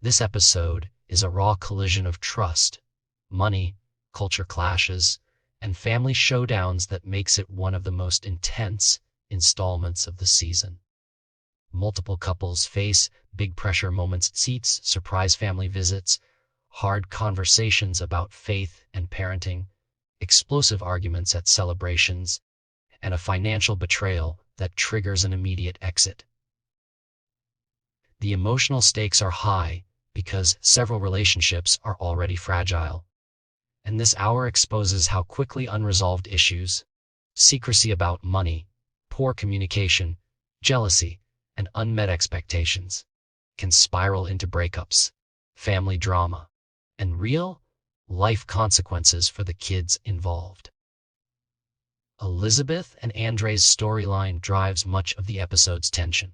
This episode is a raw collision of trust, money, culture clashes, and family showdowns that makes it one of the most intense installments of the season. Multiple couples face big pressure moments, seats, surprise family visits, hard conversations about faith and parenting, explosive arguments at celebrations, and a financial betrayal that triggers an immediate exit. The emotional stakes are high because several relationships are already fragile. And this hour exposes how quickly unresolved issues, secrecy about money, poor communication, jealousy, and unmet expectations can spiral into breakups, family drama, and real-life consequences for the kids involved. Elizabeth and Andre's storyline drives much of the episode's tension.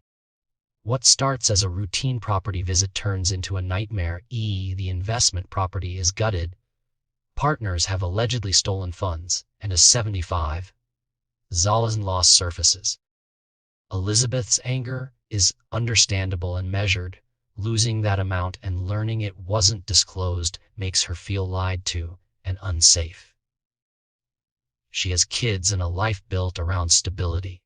What starts as a routine property visit turns into a nightmare. The investment property is gutted, partners have allegedly stolen funds, and a $75,000 loss surfaces. Elizabeth's anger is understandable and measured. Losing that amount and learning it wasn't disclosed makes her feel lied to and unsafe. She has kids and a life built around stability,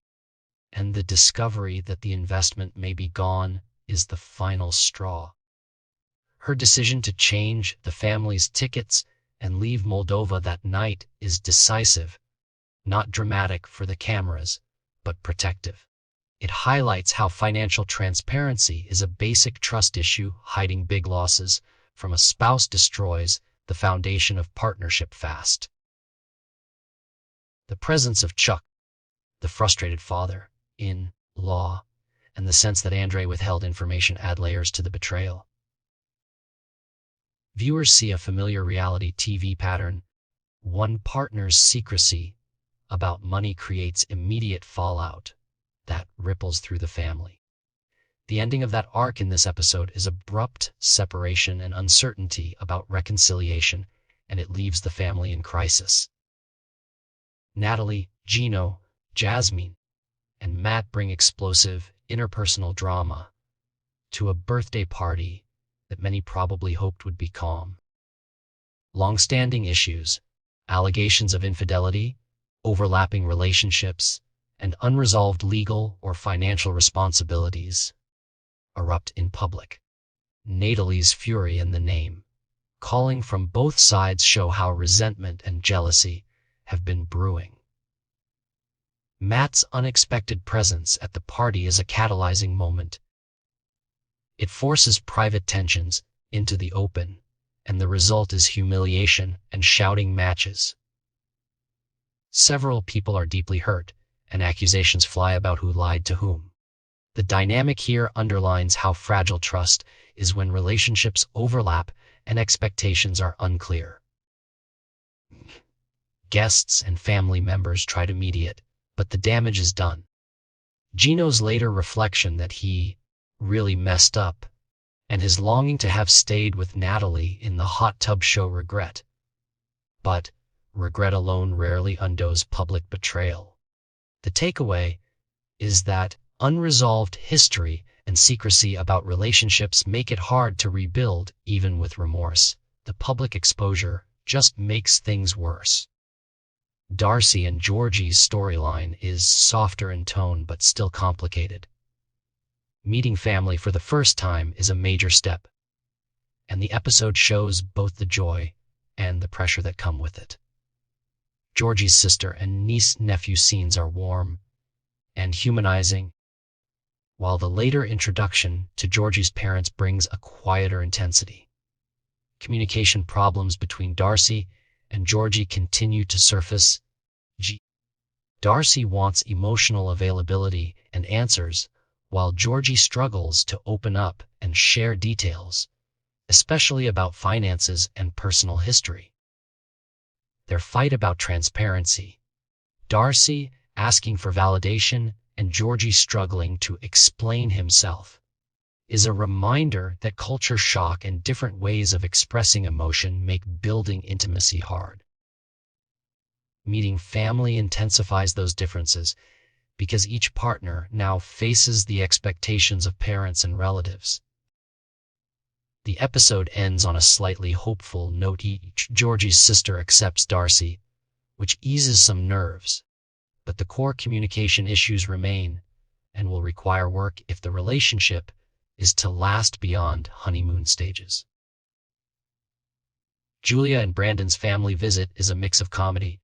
and the discovery that the investment may be gone is the final straw. Her decision to change the family's tickets and leave Moldova that night is decisive, not dramatic for the cameras, but protective. It highlights how financial transparency is a basic trust issue. Hiding big losses from a spouse destroys the foundation of partnership fast. The presence of Chuck, the frustrated father-in-law, and the sense that Andre withheld information add layers to the betrayal. Viewers see a familiar reality TV pattern. One partner's secrecy about money creates immediate fallout that ripples through the family. The ending of that arc in this episode is abrupt separation and uncertainty about reconciliation, and it leaves the family in crisis. Natalie, Gino, Jasmine, and Matt bring explosive interpersonal drama to a birthday party that many probably hoped would be calm. Long-standing issues, allegations of infidelity, overlapping relationships, and unresolved legal or financial responsibilities erupt in public. Natalie's fury in the name, calling from both sides show how resentment and jealousy have been brewing. Matt's unexpected presence at the party is a catalyzing moment. It forces private tensions into the open, and the result is humiliation and shouting matches. Several people are deeply hurt, and accusations fly about who lied to whom. The dynamic here underlines how fragile trust is when relationships overlap and expectations are unclear. Guests and family members try to mediate, but the damage is done. Gino's later reflection that he really messed up, and his longing to have stayed with Natalie in the hot tub show regret. But regret alone rarely undoes public betrayal. The takeaway is that unresolved history and secrecy about relationships make it hard to rebuild even with remorse. The public exposure just makes things worse. Darcey and Georgie's storyline is softer in tone but still complicated. Meeting family for the first time is a major step, and the episode shows both the joy and the pressure that come with it. Georgie's sister and niece-nephew scenes are warm and humanizing, while the later introduction to Georgie's parents brings a quieter intensity. Communication problems between Darcey and Georgie continue to surface. Darcey wants emotional availability and answers, while Georgie struggles to open up and share details, especially about finances and personal history. Their fight about transparency, Darcey asking for validation and Georgie struggling to explain himself, is a reminder that culture shock and different ways of expressing emotion make building intimacy hard. Meeting family intensifies those differences because each partner now faces the expectations of parents and relatives. The episode ends on a slightly hopeful note. Georgie's sister accepts Darcey, which eases some nerves, but the core communication issues remain and will require work if the relationship is to last beyond honeymoon stages. Julia and Brandon's family visit is a mix of comedy,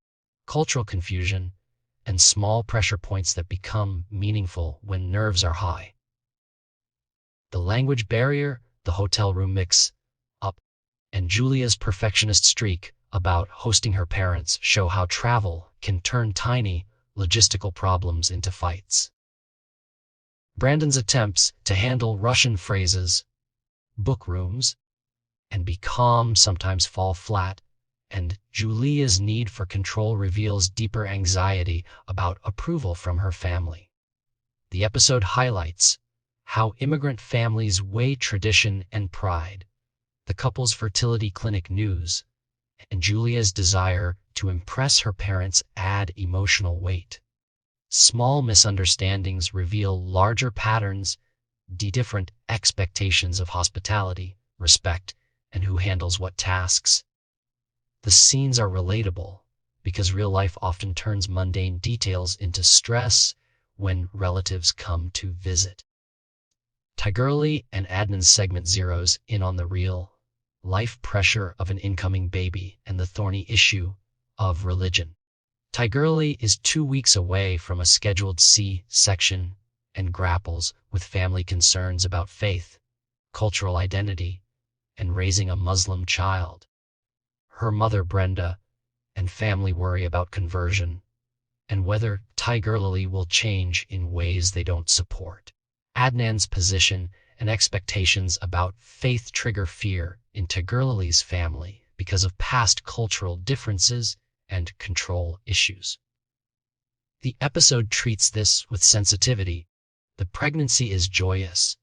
cultural confusion, and small pressure points that become meaningful when nerves are high. The language barrier, the hotel room mix-up, and Julia's perfectionist streak about hosting her parents show how travel can turn tiny, logistical problems into fights. Brandon's attempts to handle Russian phrases, book rooms, and be calm sometimes fall flat, and Julia's need for control reveals deeper anxiety about approval from her family. The episode highlights how immigrant families weigh tradition and pride, the couple's fertility clinic news, and Julia's desire to impress her parents add emotional weight. Small misunderstandings reveal larger patterns, different expectations of hospitality, respect, and who handles what tasks. The scenes are relatable because real life often turns mundane details into stress when relatives come to visit. Tigerlily and Adnan's segment zeroes in on the real life pressure of an incoming baby and the thorny issue of religion. Tigerlily is 2 weeks away from a scheduled C-section and grapples with family concerns about faith, cultural identity, and raising a Muslim child. Her mother, Brenda, and family worry about conversion and whether Tigerlily will change in ways they don't support. Adnan's position and expectations about faith trigger fear in Tigerlily's family because of past cultural differences and control issues. The episode treats this with sensitivity. The pregnancy is joyous,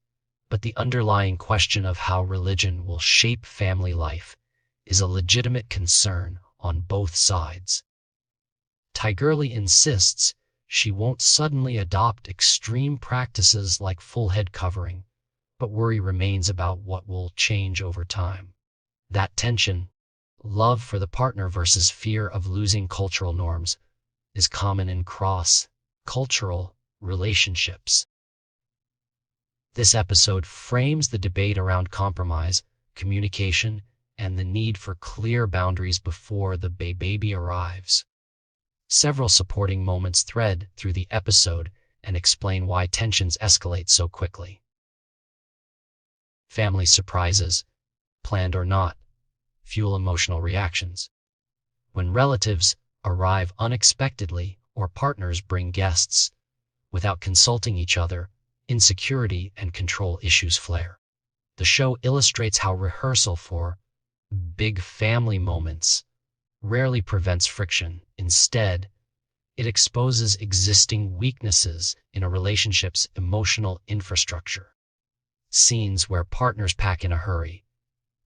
but the underlying question of how religion will shape family life is a legitimate concern on both sides. Tigerlily insists she won't suddenly adopt extreme practices like full head covering, but worry remains about what will change over time. That tension, love for the partner versus fear of losing cultural norms, is common in cross-cultural relationships. This episode frames the debate around compromise, communication, and the need for clear boundaries before the baby arrives. Several supporting moments thread through the episode and explain why tensions escalate so quickly. Family surprises, planned or not, fuel emotional reactions. When relatives arrive unexpectedly or partners bring guests without consulting each other, insecurity and control issues flare. The show illustrates how rehearsal for big family moments rarely prevents friction. Instead, it exposes existing weaknesses in a relationship's emotional infrastructure. Scenes where partners pack in a hurry,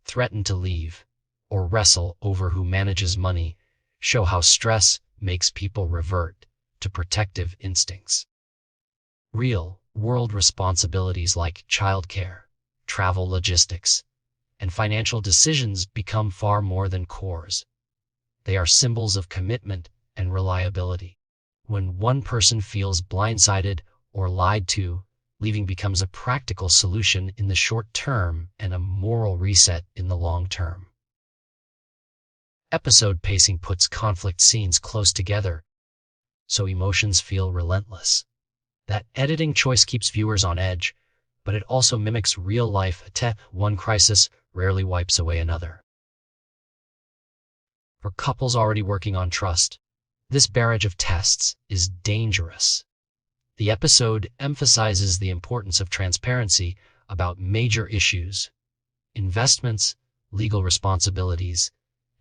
threaten to leave, or wrestle over who manages money show how stress makes people revert to protective instincts. Real-world responsibilities like childcare, travel logistics, and financial decisions become far more than chores. They are symbols of commitment and reliability. When one person feels blindsided or lied to, leaving becomes a practical solution in the short term and a moral reset in the long term. Episode pacing puts conflict scenes close together, so emotions feel relentless. That editing choice keeps viewers on edge, but it also mimics real life. One crisis rarely wipes away another. For couples already working on trust, this barrage of tests is dangerous. The episode emphasizes the importance of transparency about major issues, investments, legal responsibilities,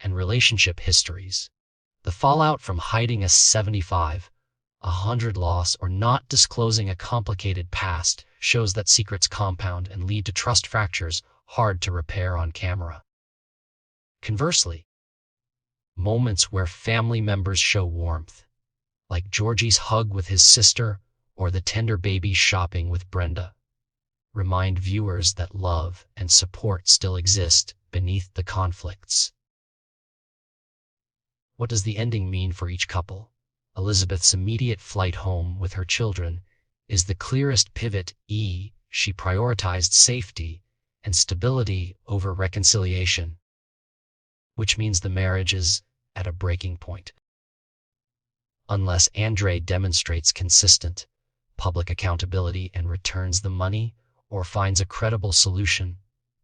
and relationship histories. The fallout from hiding a 75, 100 loss or not disclosing a complicated past shows that secrets compound and lead to trust fractures hard to repair on camera. Conversely, moments where family members show warmth, like Georgie's hug with his sister or the tender baby shopping with Brenda, remind viewers that love and support still exist beneath the conflicts. What does the ending mean for each couple? Elizabeth's immediate flight home with her children is the clearest pivot. She prioritized safety and stability over reconciliation, which means the marriage is at a breaking point. Unless Andre demonstrates consistent public accountability and returns the money or finds a credible solution,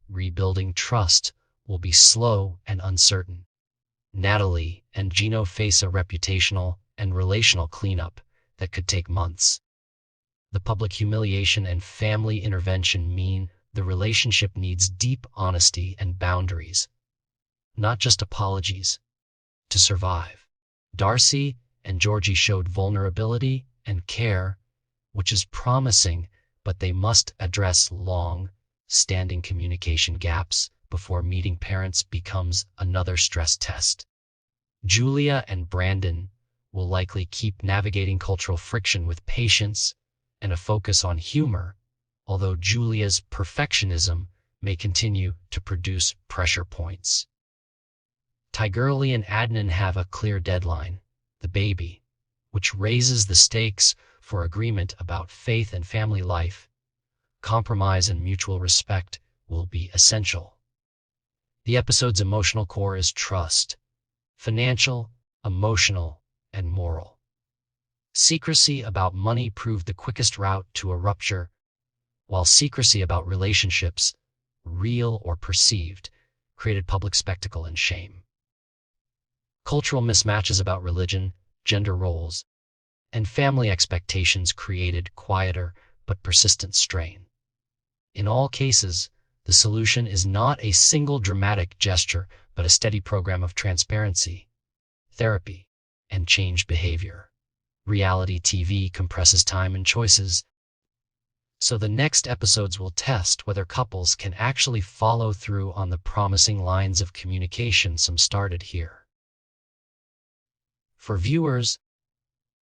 rebuilding trust will be slow and uncertain. Natalie and Gino face a reputational and relational cleanup that could take months. The public humiliation and family intervention mean the relationship needs deep honesty and boundaries, not just apologies, to survive. Darcey and Georgie showed vulnerability and care, which is promising, but they must address long-standing communication gaps before meeting parents becomes another stress test. Julia and Brandon will likely keep navigating cultural friction with patience and a focus on humor, although Julia's perfectionism may continue to produce pressure points. Tigerlily and Adnan have a clear deadline, the baby, which raises the stakes for agreement about faith and family life. Compromise and mutual respect will be essential. The episode's emotional core is trust, financial, emotional, and moral. Secrecy about money proved the quickest route to a rupture, while secrecy about relationships, real or perceived, created public spectacle and shame. Cultural mismatches about religion, gender roles, and family expectations created quieter but persistent strain. In all cases, the solution is not a single dramatic gesture, but a steady program of transparency, therapy, and changed behavior. Reality TV compresses time and choices, so the next episodes will test whether couples can actually follow through on the promising lines of communication some started here. For viewers,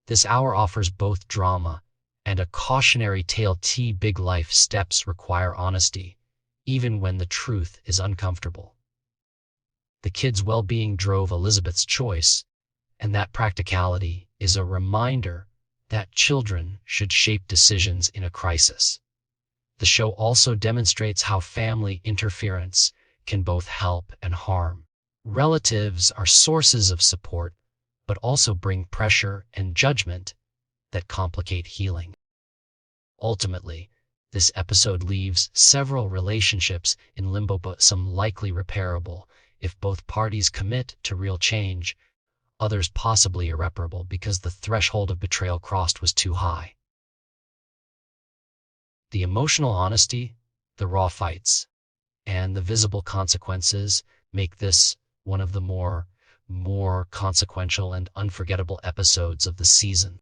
this hour offers both drama and a cautionary tale. Big life steps require honesty, even when the truth is uncomfortable. The kids' well-being drove Elizabeth's choice, and that practicality is a reminder that children should shape decisions in a crisis. The show also demonstrates how family interference can both help and harm. Relatives are sources of support, but also bring pressure and judgment that complicate healing. Ultimately, this episode leaves several relationships in limbo, but some likely repairable if both parties commit to real change, others possibly irreparable because the threshold of betrayal crossed was too high. The emotional honesty, the raw fights, and the visible consequences make this one of the more consequential and unforgettable episodes of the season.